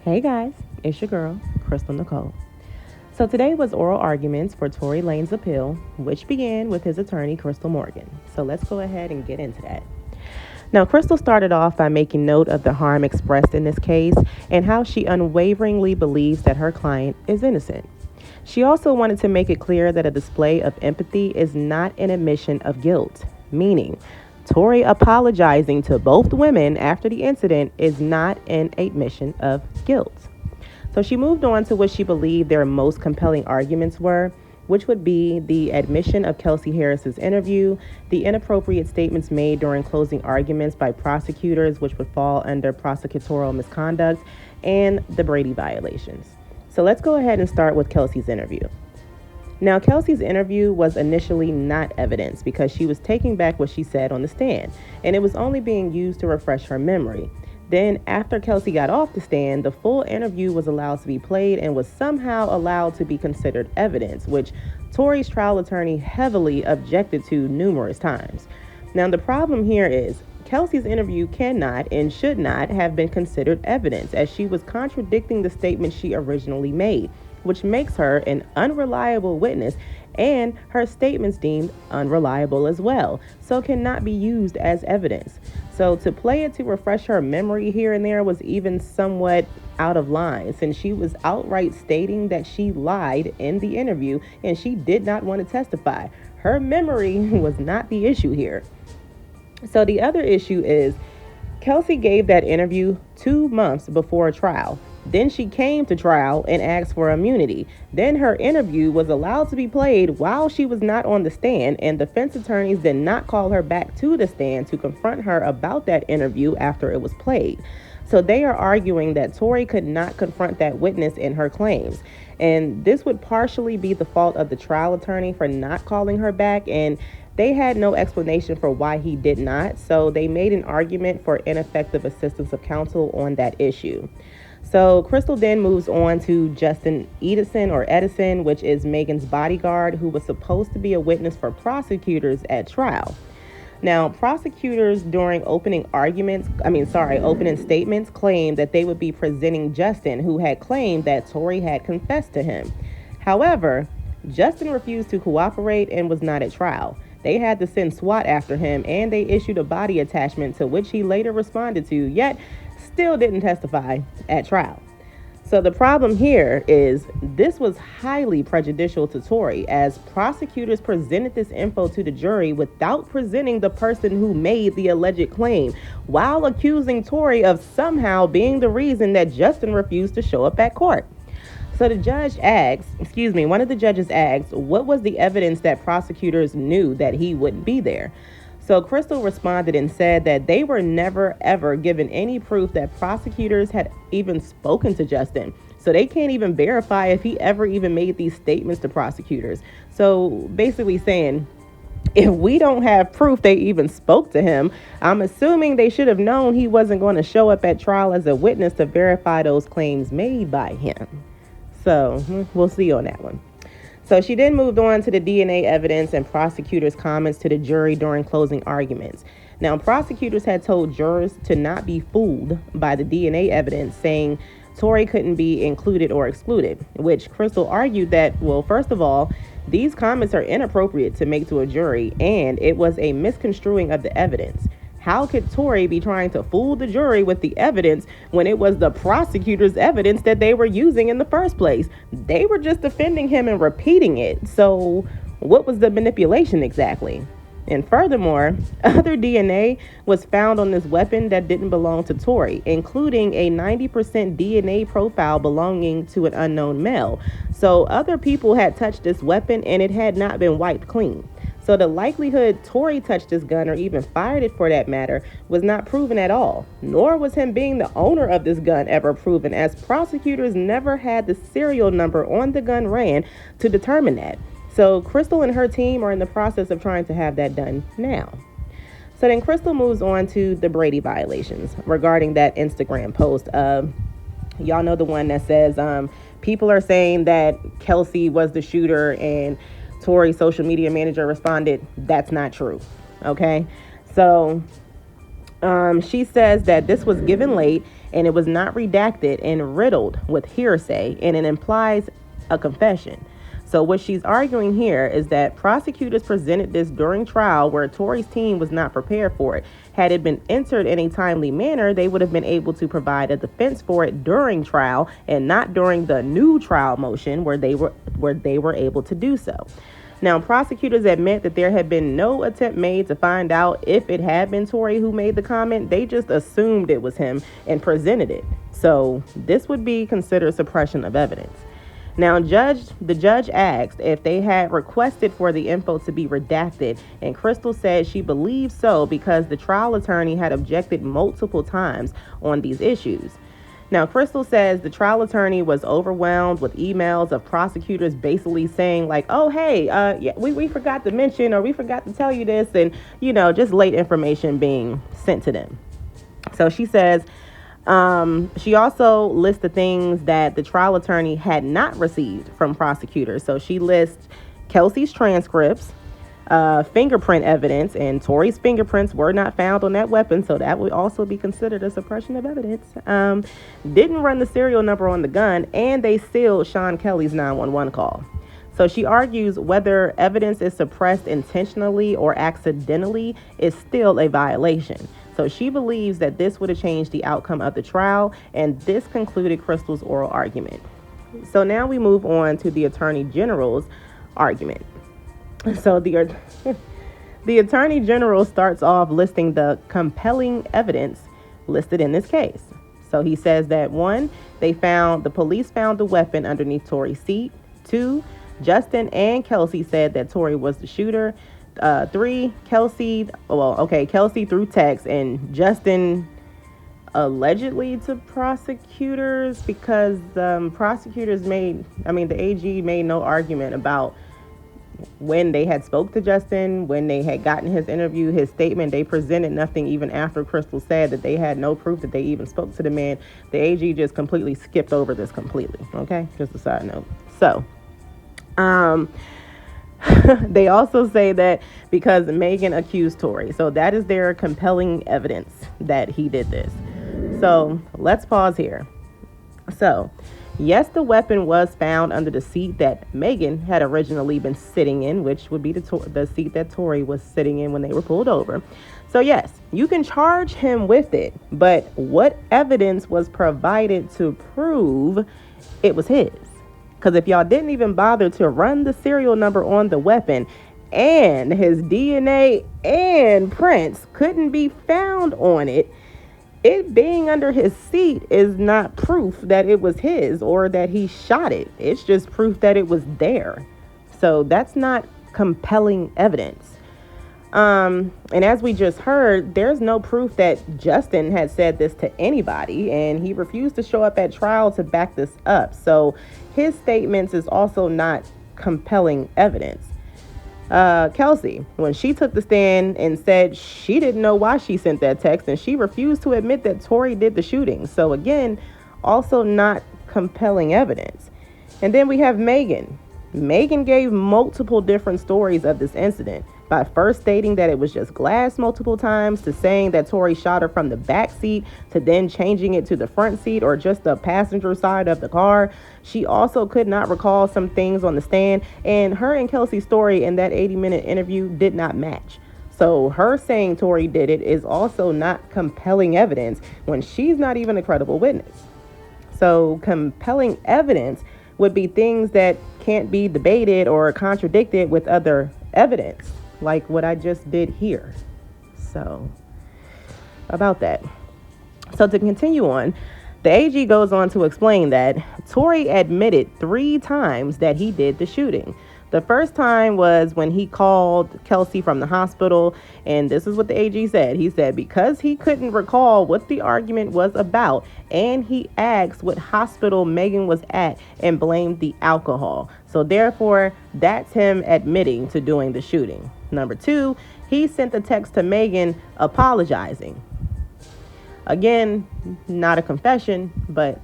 Hey guys, it's your girl, Crystal Nicole. So today was oral arguments for Tory Lanez appeal, which began with his attorney, Crystal Morgan. So let's go ahead and get into that. Now, Crystal started off by making note of the harm expressed in this case and how she unwaveringly believes that her client is innocent. She also wanted to make it clear that a display of empathy is not an admission of guilt, meaning Tory apologizing to both women after the incident is not an admission of guilt. So she moved on to what she believed their most compelling arguments were, which would be the admission of Kelsey Harris's interview, the inappropriate statements made during closing arguments by prosecutors, which would fall under prosecutorial misconduct, and the Brady violations. So let's go ahead and start with Kelsey's interview. Now, Kelsey's interview was initially not evidence because she was taking back what she said on the stand, and it was only being used to refresh her memory. Then, after Kelsey got off the stand, the full interview was allowed to be played and was somehow allowed to be considered evidence, which Tory's trial attorney heavily objected to numerous times. Now, the problem here is Kelsey's interview cannot and should not have been considered evidence, as she was contradicting the statement she originally made, which makes her an unreliable witness, and her statements deemed unreliable as well, so cannot be used as evidence. So to play it to refresh her memory here and there was even somewhat out of line, since she was outright stating that she lied in the interview and she did not want to testify. Her memory was not the issue here. So the other issue is Kelsey gave that interview 2 months before trial. Then she came to trial and asked for immunity. Then her interview was allowed to be played while she was not on the stand, and defense attorneys did not call her back to the stand to confront her about that interview after it was played. So they are arguing that Tory could not confront that witness in her claims. And this would partially be the fault of the trial attorney for not calling her back, and they had no explanation for why he did not. So they made an argument for ineffective assistance of counsel on that issue. So Crystal then moves on to Justin Edison, which is Megan's bodyguard, who was supposed to be a witness for prosecutors at trial. Now, prosecutors during opening statements claimed that they would be presenting Justin, who had claimed that Tory had confessed to him. However, Justin refused to cooperate and was not at trial. They had to send SWAT after him, and they issued a body attachment to which he later responded to, yet still didn't testify at trial. So the problem here is this was highly prejudicial to Tory, as prosecutors presented this info to the jury without presenting the person who made the alleged claim, while accusing Tory of somehow being the reason that Justin refused to show up at court. So one of the judges asked, what was the evidence that prosecutors knew that he wouldn't be there? So Crystal responded and said that they were never ever given any proof that prosecutors had even spoken to Justin. So they can't even verify if he ever even made these statements to prosecutors. So basically saying, if we don't have proof they even spoke to him, I'm assuming they should have known he wasn't going to show up at trial as a witness to verify those claims made by him. So we'll see on that one. So she then moved on to the DNA evidence and prosecutors' comments to the jury during closing arguments. Now, prosecutors had told jurors to not be fooled by the DNA evidence, saying Tory couldn't be included or excluded, which Crystal argued that, well, first of all, these comments are inappropriate to make to a jury, and it was a misconstruing of the evidence. How could Tory be trying to fool the jury with the evidence when it was the prosecutor's evidence that they were using in the first place? They were just defending him and repeating it. So what was the manipulation exactly? And furthermore, other DNA was found on this weapon that didn't belong to Tory, including a 90% DNA profile belonging to an unknown male. So other people had touched this weapon and it had not been wiped clean. So the likelihood Tory touched this gun, or even fired it for that matter, was not proven at all, nor was him being the owner of this gun ever proven, as prosecutors never had the serial number on the gun ran to determine that. So Crystal and her team are in the process of trying to have that done now. So then Crystal moves on to the Brady violations regarding that Instagram post. Y'all know the one that says people are saying that Kelsey was the shooter, and Tory's social media manager responded, that's not true. Okay. So She says that this was given late and it was not redacted and riddled with hearsay, and it implies a confession. So what she's arguing here is that prosecutors presented this during trial where Tory's team was not prepared for it. Had it been entered in a timely manner, they would have been able to provide a defense for it during trial and not during the new trial motion where they were able to do so. Now, prosecutors admit that there had been no attempt made to find out if it had been Tory who made the comment. They just assumed it was him and presented it. So this would be considered suppression of evidence. Now, the judge asked if they had requested for the info to be redacted, and Crystal said she believed so because the trial attorney had objected multiple times on these issues. Now, Crystal says the trial attorney was overwhelmed with emails of prosecutors basically saying like, oh, hey, yeah, we forgot to mention, or we forgot to tell you this, and, just late information being sent to them. So she says she also lists the things that the trial attorney had not received from prosecutors. So she lists Kelsey's transcripts, fingerprint evidence, and Tory's fingerprints were not found on that weapon, so that would also be considered a suppression of evidence. Didn't run the serial number on the gun, and they sealed Sean Kelly's 911 call. So she argues whether evidence is suppressed intentionally or accidentally is still a violation. So she believes that this would have changed the outcome of the trial, and this concluded Crystal's oral argument. So now we move on to the Attorney General's argument. So the Attorney General starts off listing the compelling evidence listed in this case. So he says that 1, the police found the weapon underneath Tory's seat. 2, Justin and Kelsey said that Tory was the shooter. 3, Kelsey through text, and Justin allegedly to prosecutors because prosecutors the AG made no argument about when they had spoke to Justin, when they had gotten his interview, his statement. They presented nothing even after Crystal said that they had no proof that they even spoke to the man. The AG just completely skipped over this completely. Okay, just a side note. So, they also say that because Megan accused Tory. So that is their compelling evidence that he did this. So let's pause here. So, yes, the weapon was found under the seat that Megan had originally been sitting in, which would be the seat that Tory was sitting in when they were pulled over. So yes, you can charge him with it, but what evidence was provided to prove it was his? Because if y'all didn't even bother to run the serial number on the weapon, and his DNA and prints couldn't be found on it, it being under his seat is not proof that it was his or that he shot it. It's just proof that it was there. So that's not compelling evidence. And as we just heard, there's no proof that Justin had said this to anybody, and he refused to show up at trial to back this up. So his statements is also not compelling evidence. Kelsey, when she took the stand and said she didn't know why she sent that text, and she refused to admit that Tory did the shooting. So again, also not compelling evidence. And then we have Megan. Megan gave multiple different stories of this incident, by first stating that it was just glass multiple times, to saying that Tory shot her from the back seat, to then changing it to the front seat or just the passenger side of the car. She also could not recall some things on the stand, and her and Kelsey's story in that 80-minute interview did not match. So her saying Tory did it is also not compelling evidence when she's not even a credible witness. So compelling evidence would be things that can't be debated or contradicted with other evidence, like what I just did here. So about that. So to continue on, the AG goes on to explain that Tory admitted 3 times that he did the shooting. The first time was when he called Kelsey from the hospital, and this is what the AG said. He said because he couldn't recall what the argument was about, and he asked what hospital Megan was at and blamed the alcohol. So therefore, that's him admitting to doing the shooting. Number 2, he sent a text to Megan apologizing. Again, not a confession, but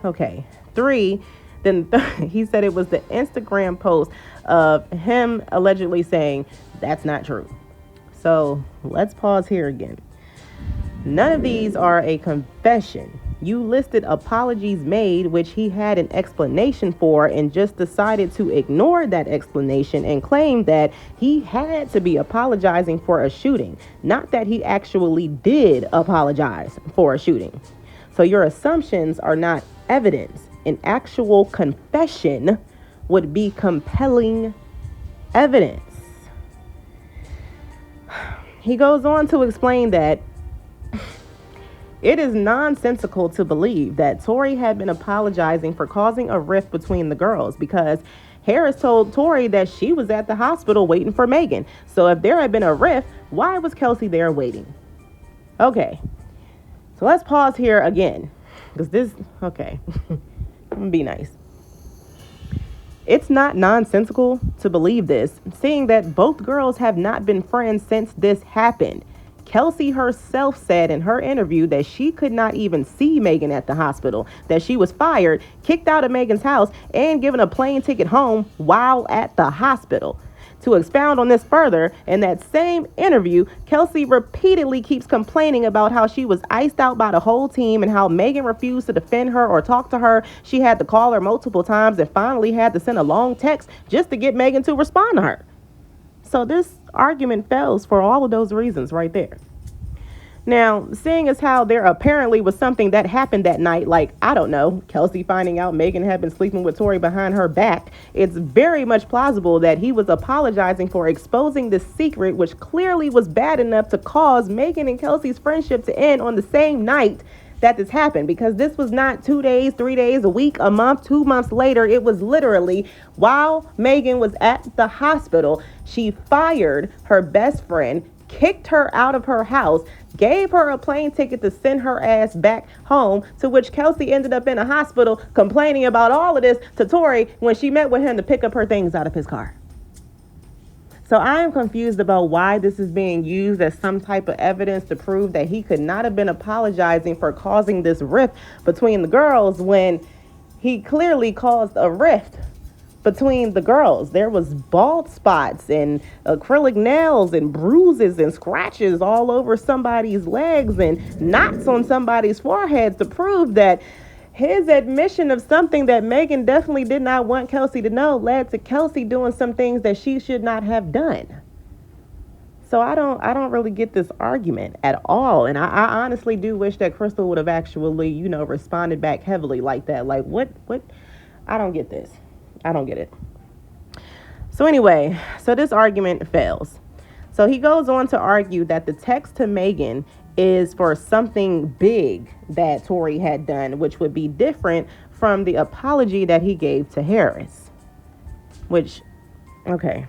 okay. 3, then he said it was the Instagram post of him allegedly saying that's not true. So let's pause here again. None of these are a confession. You listed apologies made, which he had an explanation for, and just decided to ignore that explanation and claim that he had to be apologizing for a shooting, not that he actually did apologize for a shooting. So your assumptions are not evidence. An actual confession would be compelling evidence. He goes on to explain that it is nonsensical to believe that Tory had been apologizing for causing a rift between the girls because Harris told Tory that she was at the hospital waiting for Megan. So if there had been a rift, why was Kelsey there waiting? Okay, so let's pause here again because okay, I'm gonna be nice. It's not nonsensical to believe this, seeing that both girls have not been friends since this happened. Kelsey herself said in her interview that she could not even see Megan at the hospital, that she was fired, kicked out of Megan's house, and given a plane ticket home while at the hospital. To expound on this further, in that same interview, Kelsey repeatedly keeps complaining about how she was iced out by the whole team and how Megan refused to defend her or talk to her. She had to call her multiple times and finally had to send a long text just to get Megan to respond to her. So this argument fails for all of those reasons right there. Now, seeing as how there apparently was something that happened that night, like, I don't know, Kelsey finding out Megan had been sleeping with Tory behind her back, it's very much plausible that he was apologizing for exposing this secret, which clearly was bad enough to cause Megan and Kelsey's friendship to end on the same night that this happened, because this was not 2 days, 3 days, a week, a month, 2 months later. It was literally while Megan was at the hospital, she fired her best friend, kicked her out of her house, gave her a plane ticket to send her ass back home, to which Kelsey ended up in a hospital complaining about all of this to Tory when she met with him to pick up her things out of his car. So I am confused about why this is being used as some type of evidence to prove that he could not have been apologizing for causing this rift between the girls when he clearly caused a rift between the girls. There was bald spots and acrylic nails and bruises and scratches all over somebody's legs and knots on somebody's foreheads to prove that his admission of something that Megan definitely did not want Kelsey to know led to Kelsey doing some things that she should not have done. So I don't really get this argument at all. And I honestly do wish that Crystal would have actually, responded back heavily like that. Like, what? I don't get this. I don't get it. So anyway, so this argument fails. So he goes on to argue that the text to Megan is for something big that Tory had done, which would be different from the apology that he gave to Harris. Which, okay.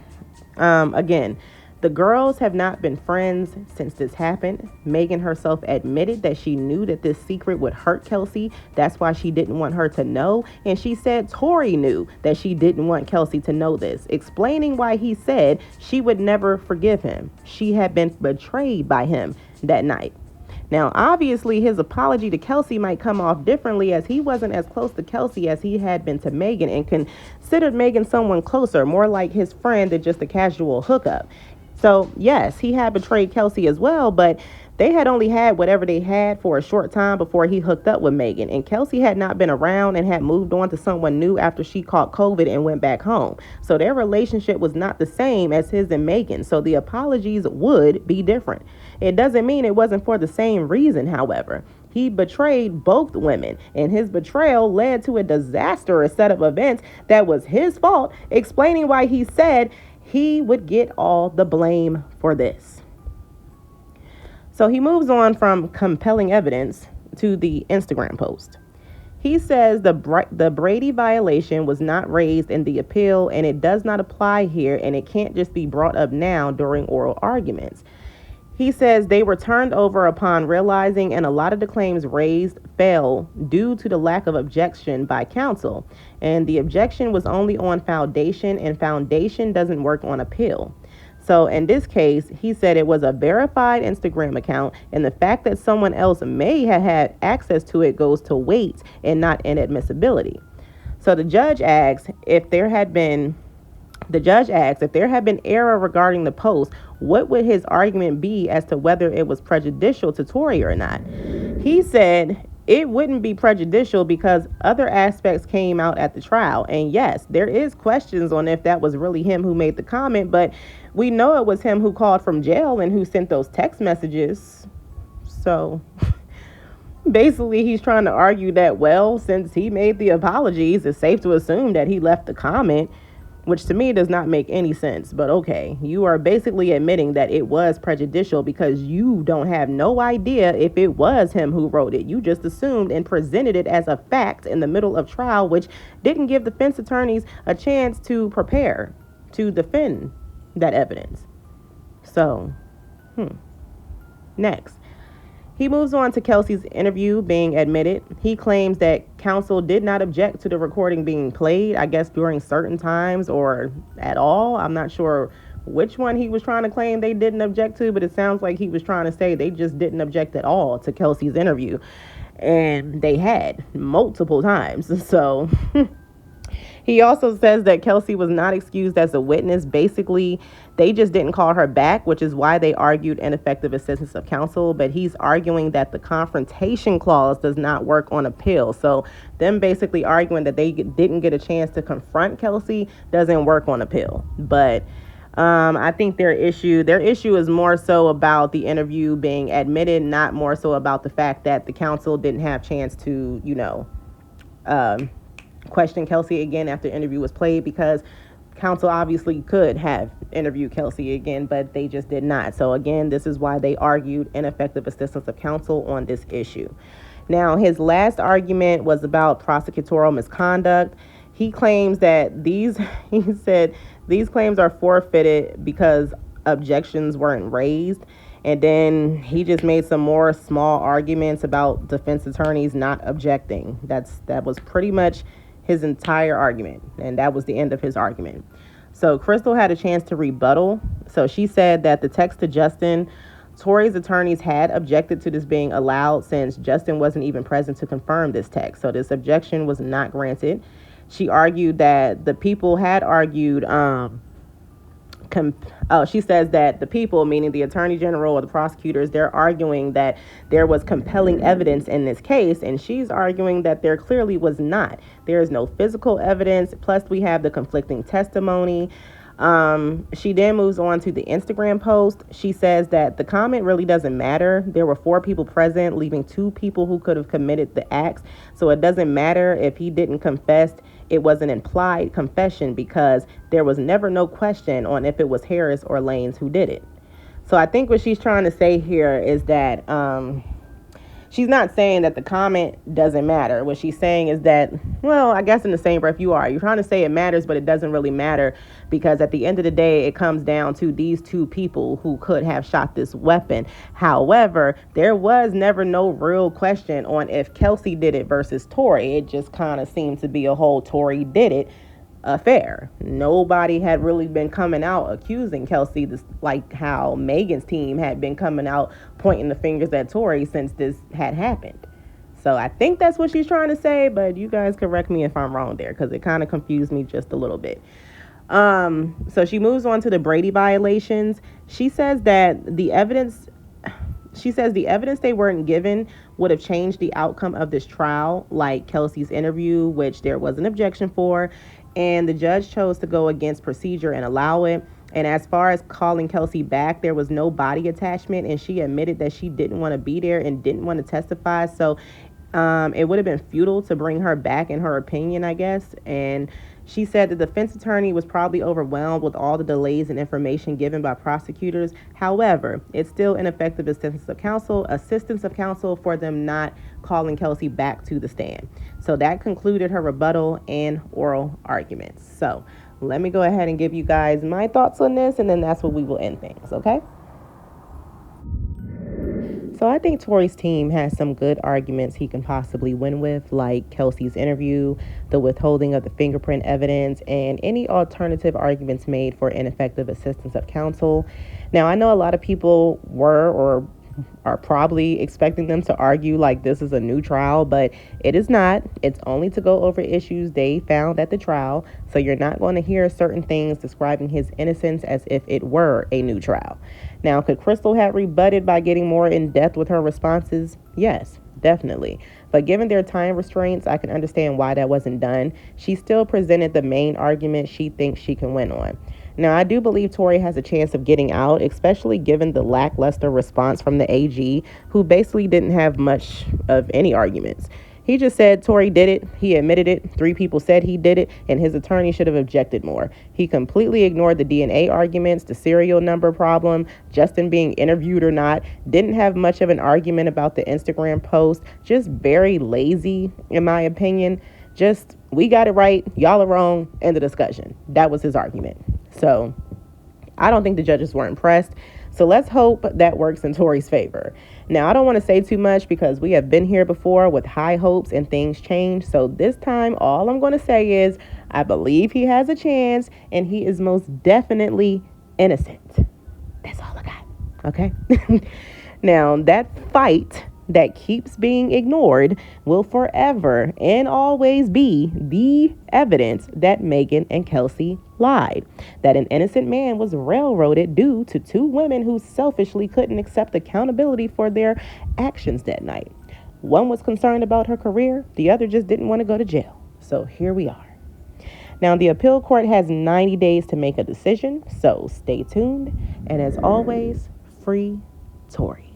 Again, the girls have not been friends since this happened. Megan herself admitted that she knew that this secret would hurt Kelsey. That's why she didn't want her to know. And she said Tory knew that she didn't want Kelsey to know this, explaining why he said she would never forgive him. She had been betrayed by him that night. Now, obviously, his apology to Kelsey might come off differently, as he wasn't as close to Kelsey as he had been to Megan and considered Megan someone closer, more like his friend than just a casual hookup. So, yes, he had betrayed Kelsey as well, but they had only had whatever they had for a short time before he hooked up with Megan. And Kelsey had not been around and had moved on to someone new after she caught COVID and went back home. So their relationship was not the same as his and Megan. So the apologies would be different. It doesn't mean it wasn't for the same reason, however. He betrayed both women, and his betrayal led to a disastrous set of events that was his fault, explaining why he said he would get all the blame for this. So he moves on from compelling evidence to the Instagram post. He says the Brady violation was not raised in the appeal, and it does not apply here, and it can't just be brought up now during oral arguments. He says they were turned over upon realizing, and a lot of the claims raised fell due to the lack of objection by counsel. And the objection was only on foundation, and foundation doesn't work on appeal. So in this case, he said it was a verified Instagram account, and the fact that someone else may have had access to it goes to weight and not inadmissibility. So the judge asks if there had been error regarding the post, what would his argument be as to whether it was prejudicial to Tory or not? He said it wouldn't be prejudicial because other aspects came out at the trial. And yes, there is questions on if that was really him who made the comment, but we know it was him who called from jail and who sent those text messages. So basically, he's trying to argue that, well, since he made the apologies, it's safe to assume that he left the comment, which to me does not make any sense. But okay, you are basically admitting that it was prejudicial because you don't have no idea if it was him who wrote it. You just assumed and presented it as a fact in the middle of trial, which didn't give defense attorneys a chance to prepare to defend that evidence. So, next. He moves on to Kelsey's interview being admitted. He claims that counsel did not object to the recording being played, I guess during certain times or at all. I'm not sure which one he was trying to claim they didn't object to, but it sounds like he was trying to say they just didn't object at all to Kelsey's interview. And they had multiple times. So he also says that Kelsey was not excused as a witness. Basically, they just didn't call her back, which is why they argued ineffective assistance of counsel. But he's arguing that the confrontation clause does not work on appeal. So them basically arguing that they didn't get a chance to confront Kelsey doesn't work on appeal. But I think their issue is more so about the interview being admitted, not more so about the fact that the counsel didn't have a chance to, question Kelsey again after the interview was played, because counsel obviously could have interviewed Kelsey again, but they just did not. So again, this is why they argued ineffective assistance of counsel on this issue. Now, his last argument was about prosecutorial misconduct. He claims that he said these claims are forfeited because objections weren't raised. And then he just made some more small arguments about defense attorneys not objecting. That was pretty much his entire argument, and that was the end of his argument. So Crystal had a chance to rebuttal. So she said that the text to Justin, Tory's attorneys had objected to this being allowed since Justin wasn't even present to confirm this text. So this objection was not granted. She argued that the people had argued she says that the people, meaning the attorney general or the prosecutors, they're arguing that there was compelling evidence in this case, and she's arguing that there clearly was not. There is no physical evidence, plus we have the conflicting testimony. She then moves on to the Instagram post. She says that the comment really doesn't matter. There were 4 people present, leaving 2 people who could have committed the acts. So it doesn't matter if he didn't confess. It was an implied confession because there was never no question on if it was Harris or Lanez who did it. So I think what she's trying to say here is that she's not saying that the comment doesn't matter. What she's saying is that, well, I guess in the same breath you're trying to say it matters, but it doesn't really matter because at the end of the day, it comes down to these 2 people who could have shot this weapon. However, there was never no real question on if Kelsey did it versus Tory. It just kind of seemed to be a whole Tory did it affair. Nobody had really been coming out accusing Kelsey, this, like how Megan's team had been coming out pointing the fingers at Tory since this had happened. So I think that's what she's trying to say, but you guys correct me if I'm wrong there because it kind of confused me just a little bit. So she moves on to the Brady violations. She says the evidence they weren't given would have changed the outcome of this trial, like Kelsey's interview, which there was an objection for, and the judge chose to go against procedure and allow it. And as far as calling Kelsey back, there was no body attachment, and she admitted that she didn't want to be there and didn't want to testify. So it would have been futile to bring her back, in her opinion, I guess. And she said the defense attorney was probably overwhelmed with all the delays and information given by prosecutors. However, it's still ineffective assistance of counsel for them not calling Kelsey back to the stand. So that concluded her rebuttal and oral arguments. So let me go ahead and give you guys my thoughts on this, and then that's where we will end things, okay? So I think Tory's team has some good arguments he can possibly win with, like Kelsey's interview, the withholding of the fingerprint evidence, and any alternative arguments made for ineffective assistance of counsel. Now, I know a lot of people were or are probably expecting them to argue like this is a new trial, but it is not. It's only to go over issues they found at the trial. So you're not going to hear certain things describing his innocence as if it were a new trial. Now, could Crystal have rebutted by getting more in depth with her responses? Yes, definitely. But given their time restraints, I can understand why that wasn't done. She still presented the main argument she thinks she can win on. Now, I do believe Tory has a chance of getting out, especially given the lackluster response from the AG, who basically didn't have much of any arguments. He just said Tory did it, he admitted it, 3 people said he did it, and his attorney should have objected more. He completely ignored the DNA arguments, the serial number problem, Justin being interviewed or not, didn't have much of an argument about the Instagram post, just very lazy, in my opinion. Just, we got it right, y'all are wrong, end of discussion. That was his argument. So I don't think the judges were impressed. So let's hope that works in Tory's favor. Now, I don't want to say too much because we have been here before with high hopes and things change. So this time, all I'm going to say is I believe he has a chance and he is most definitely innocent. That's all I got. Okay. Now, that fight that keeps being ignored will forever and always be the evidence that Megan and Kelsey lied, that an innocent man was railroaded due to 2 women who selfishly couldn't accept accountability for their actions that night. One was concerned about her career, the other just didn't want to go to jail. So here we are. Now, the appeal court has 90 days to make a decision, so stay tuned. And as always, free Tory.